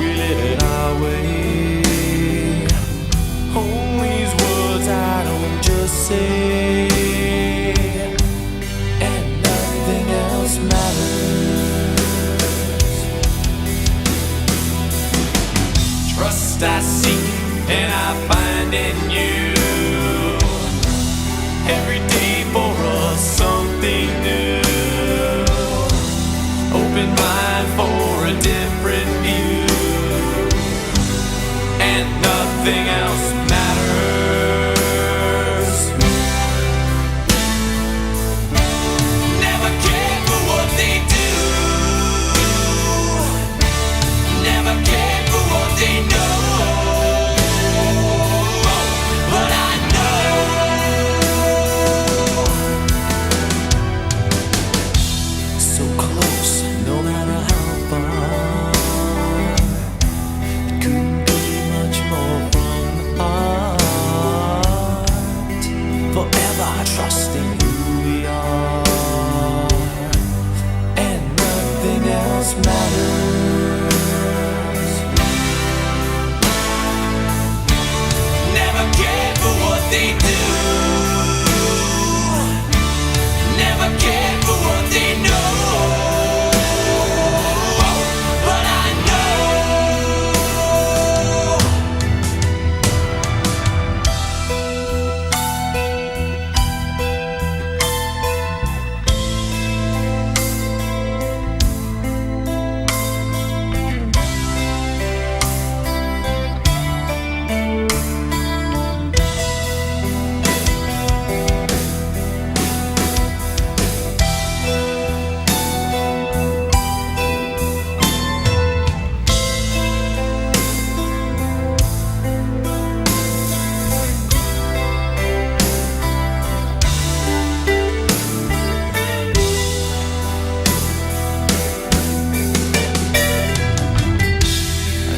we live it our way. Hold these words I don't just say, and nothing else matters. Trust I seek and I find in you. Every day for us something new. Open mind for a different view, and nothing else matters. Never cared for what they do. Never cared for what they know. But I know so close, no matter how far. It couldn't be much more from the heart. Forever trusting who we are, and nothing else matters. Never cared for what they do. Never cared for what they know. But I know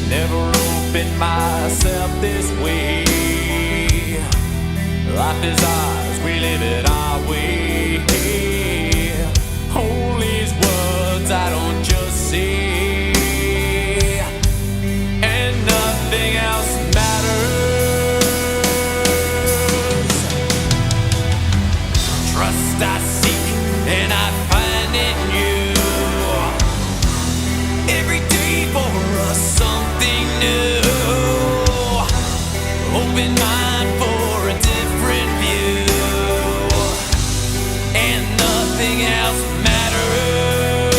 never opened myself this way. Life is ours, we live it our way. Hold these words I don't just say, and nothing else matters. Trust I seek and I find in you. Every day for us something new. Open mind for a different view, and nothing else matters.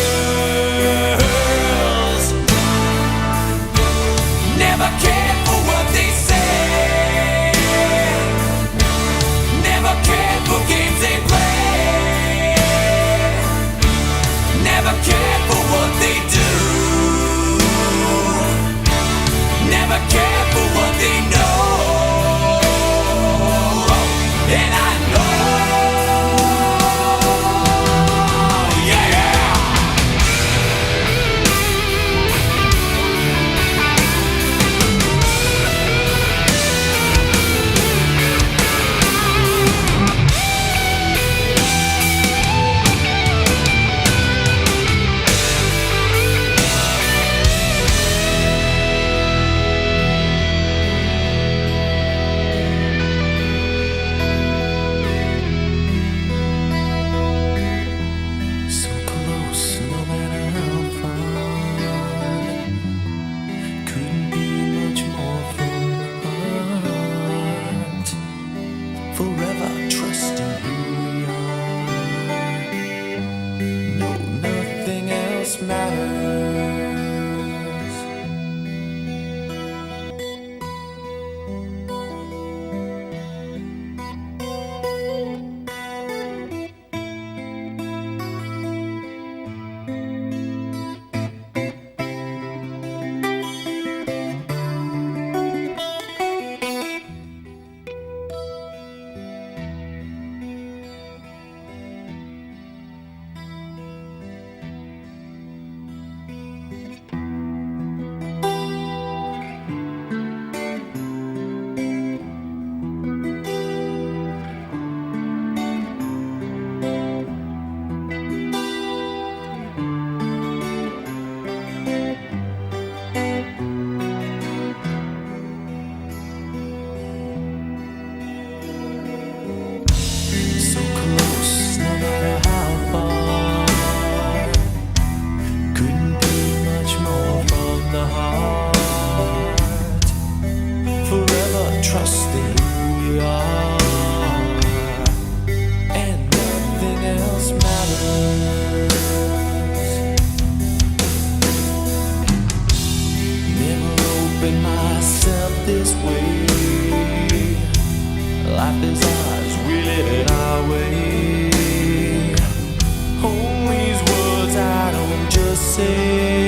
trust in who we are, and nothing else matters. Never opened myself this way. Life is ours, we live it our way. Hold these words I don't just say.